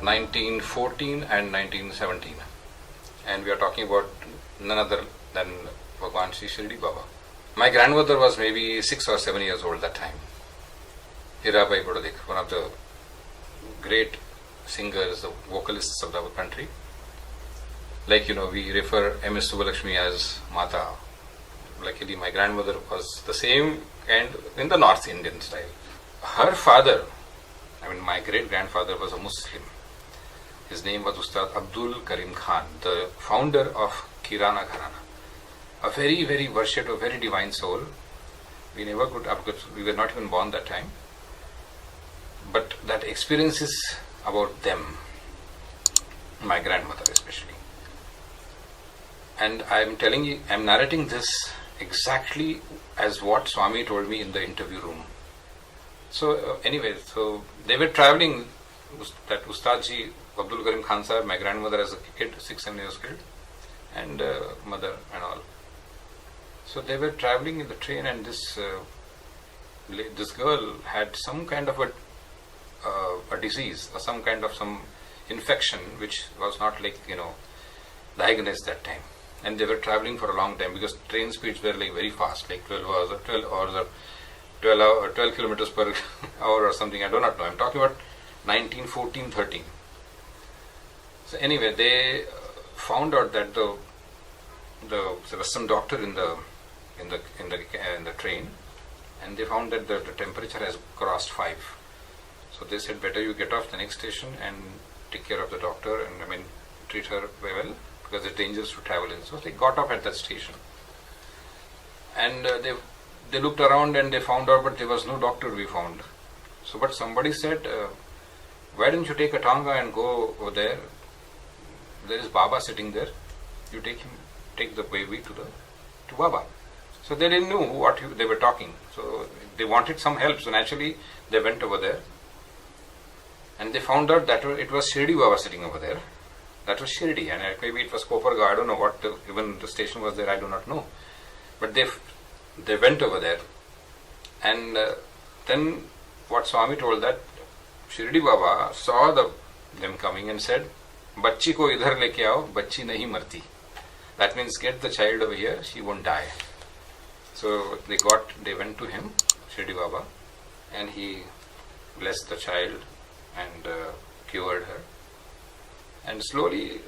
1914 and 1917. And we are talking about none other than Bhagwan Sri Shirdi Baba. My grandmother was maybe 6 or 7 years old that time. Hirabai Bododik, one of the great singers, the vocalists of our country. Like, we refer M.S. Subbalakshmi as Mata. Luckily, my grandmother was the same and in the North Indian style. Her father, my great-grandfather was a Muslim. His name was Ustad Abdul Karim Khan, the founder of Kirana Gharana. A very, very worshipped, a very divine soul. We never could, because we were not even born that time. But that experience is about them, my grandmother especially. And I'm narrating this exactly as what Swami told me in the interview room. So so they were traveling, that Ustadji Abdul Karim Khan Sahib, my grandmother as a kid, 6-7 years old, and mother and all. So they were traveling in the train, and this girl had some kind of a disease or some kind of infection which was not diagnosed that time. And they were traveling for a long time because train speeds were very fast, 12 kilometers per hour or something. I do not know. I'm talking about 1914-13. So they found out that there was some doctor in the train, and they found that the temperature has crossed 5. So they said, better you get off the next station and take care of the doctor and treat her very well, because it's dangerous to travel in. So they got off at that station, and they looked around and they found out, but there was no doctor we found. So, but somebody said, why don't you take a tanga and go over there? There is Baba sitting there. You take the baby to Baba. So they didn't know what they were talking. So they wanted some help. So naturally they went over there, and they found out that it was Shirdi Baba sitting over there. That was Shirdi, and maybe it was Koparga. I don't know what even the station was there. I do not know. But they went over there, and then what Swami told, that Shirdi Baba saw them coming and said, "Bachchi ko idhar leke aao, bachchi nahi marti." That means get the child over here, she won't die. So they went to him, Shirdi Baba, and he blessed the child and cured her. And slowly,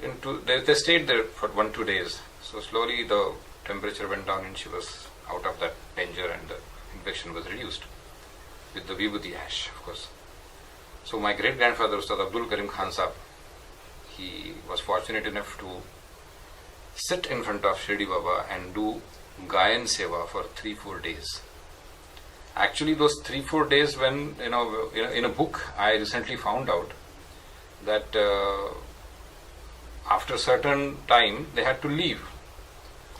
they stayed there for 1-2 days. So slowly the temperature went down and she was out of that danger, and the infection was reduced with the Vibhuti ash, of course. So my great-grandfather, Ustad Abdul Karim Khan Sahib, he was fortunate enough to sit in front of Shirdi Baba and do Gayan Seva for 3-4 days. Actually, those 3-4 days, when in a book I recently found out that after a certain time they had to leave,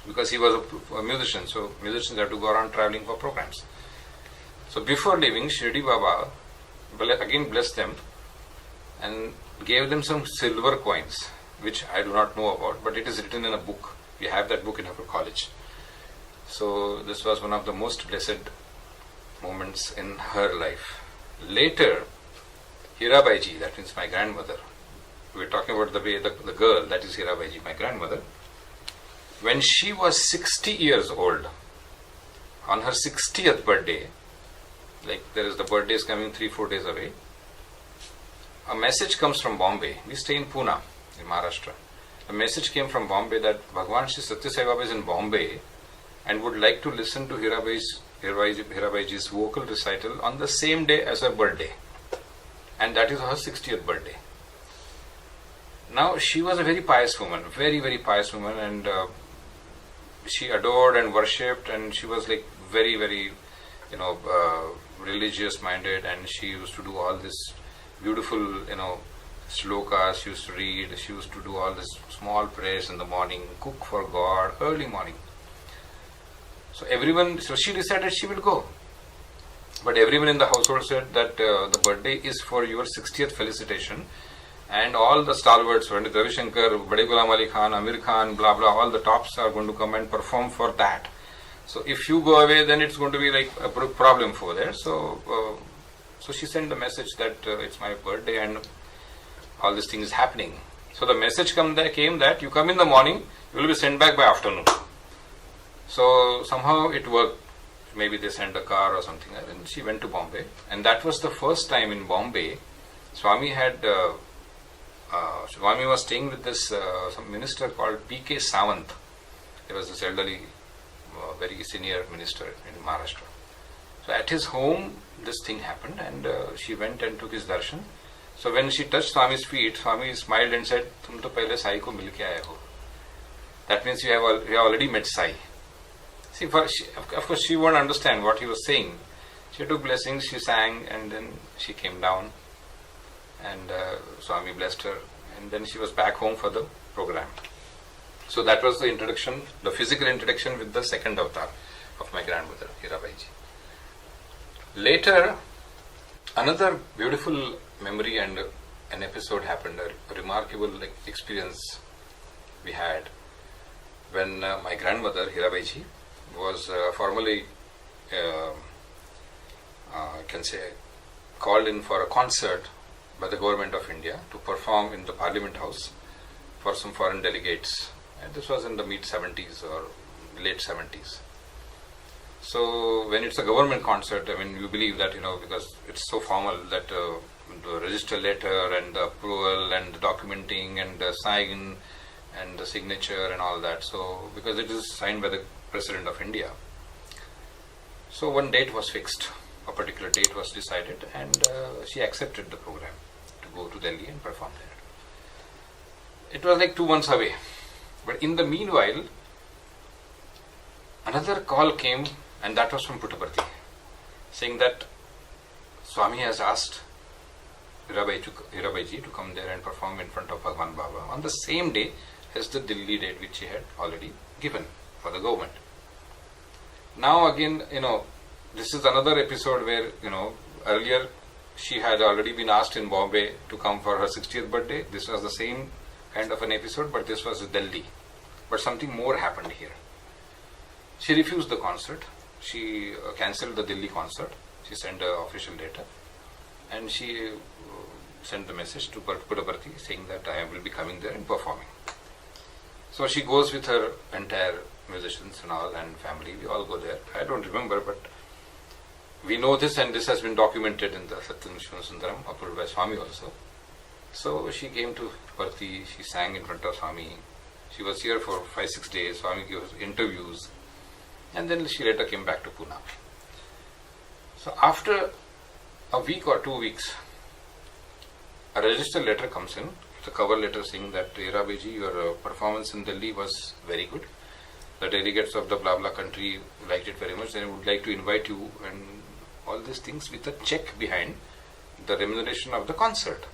because he was a musician. So musicians have to go around traveling for programs. So before leaving, Shirdi Baba again blessed them and gave them some silver coins, which I do not know about, but it is written in a book. We have that book in our college. So this was one of the most blessed moments in her life. Later, Hirabai ji, that means my grandmother, we were talking about the girl, that is Hirabai ji, my grandmother. When she was 60 years old, on her 60th birthday, there is the birthday is coming 3-4 days away, a message comes from Bombay. We stay in Pune, in Maharashtra. A message came from Bombay that Bhagwan Sri Satya Sai Baba is in Bombay and would like to listen to Hirabai ji's vocal recital on the same day as her birthday. And that is her 60th birthday. Now, she was a very pious woman, very, very pious woman, and she adored and worshipped, and she was very, very, religious minded, and she used to do all this beautiful, slokas she used to read. She used to do all this small prayers in the morning, cook for God, early morning. So she decided she will go. But everyone in the household said that the birthday is for your 60th felicitation, and all the stalwarts, Pandit Ravi Shankar, Bade Ghulam Ali Khan, Amir Khan, blah blah, all the tops are going to come and perform for that. So if you go away, then it's going to be a problem for there. So she sent the message that it's my birthday, and all this thing is happening. So the message came that you come in the morning, you will be sent back by afternoon. So somehow it worked. Maybe they sent a car or something, and she went to Bombay. And that was the first time in Bombay, Swami was staying with this some minister called P.K. Sawant. He was this elderly, very senior minister in Maharashtra. So at his home, this thing happened, and she went and took his darshan. So when she touched Swami's feet, Swami smiled and said, "Tum to pehle Sai ko milke aaye ho." That means you have already met Sai. See, of course, she won't understand what he was saying. She took blessings, she sang, and then she came down, and Swami blessed her, and then she was back home for the program. So that was the introduction, the physical introduction with the second avatar of my grandmother, Hirabai ji. Later, another beautiful memory and an episode happened, a remarkable experience we had when my grandmother, Hirabai ji, was formally, I can say, called in for a concert by the government of India to perform in the Parliament House for some foreign delegates. And this was in the mid-70s or late 70s. So when it's a government concert, I mean, you believe that, because it's so formal that the register letter and the approval and the documenting and the sign and the signature and all that. So because it is signed by the President of India. So one date was fixed, a particular date was decided, and she accepted the program to go to Delhi and perform there. It was like 2 months away. But in the meanwhile, another call came, and that was from Puttaparthi, saying that Swami has asked Hirabai ji to come there and perform in front of Bhagwan Baba on the same day as the Delhi date which he had already given for the government. Now again, this is another episode where, earlier she had already been asked in Bombay to come for her 60th birthday. This was the same kind of an episode, but this was Delhi. But something more happened here. She refused the concert. She cancelled the Delhi concert. She sent an official letter, and she sent the message to Puttaparthi saying that I will be coming there and performing. So she goes with her entire musicians and all and family. We all go there. I don't remember, but we know this, and this has been documented in the Satyam Shiva Sundaram, approved by Swami also. So she came to Puttaparthi. She sang in front of Swami. She was here for 5-6 days. Swami gave interviews, and then she later came back to Pune. So after a week or 2 weeks, a registered letter comes in, the cover letter saying that Hirabai ji, your performance in Delhi was very good. The delegates of the blah blah country liked it very much, and I would like to invite you, and all these things with a check behind the remuneration of the concert.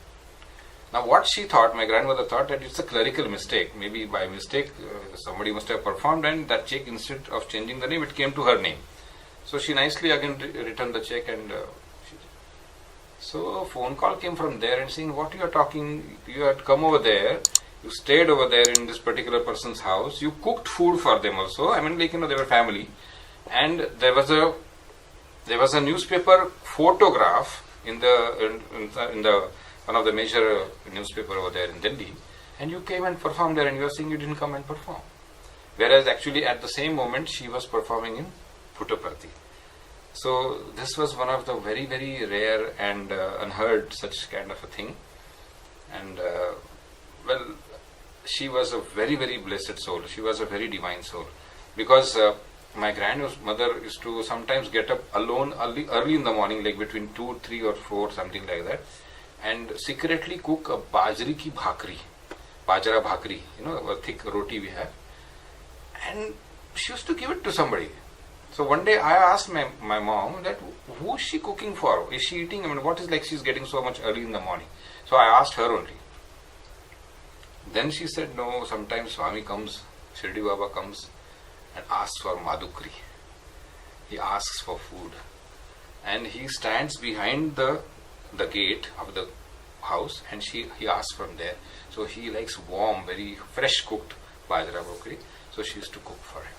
Now what she thought, my grandmother thought that it's a clerical mistake. Maybe by mistake somebody must have performed, and that check, instead of changing the name, it came to her name. So she nicely again returned the check, and so a phone call came from there and saying, what you are talking, you had come over there, you stayed over there in this particular person's house, you cooked food for them also, I mean, like, they were family, and there was a newspaper photograph in the one of the major newspaper over there in Delhi, and you came and performed there, and you are saying you didn't come and perform. Whereas actually at the same moment she was performing in Puttaparthi. So this was one of the very, very rare and unheard such kind of a thing. And she was a very, very blessed soul. She was a very divine soul. Because my grandmother used to sometimes get up alone early in the morning, like between 2, 3 or 4, something like that, and secretly cook a bajra bhakri, a thick roti we have. And she used to give it to somebody. So one day I asked my mom that who is she cooking for? Is she eating? I mean, what is like she's getting so much early in the morning? So I asked her only. Then she said, no, sometimes Swami comes, Shirdi Baba comes and asks for madhukri. He asks for food. And he stands behind the gate of the house, and he asks from there. So he likes warm, very fresh cooked bajra bhakri. So she used to cook for him.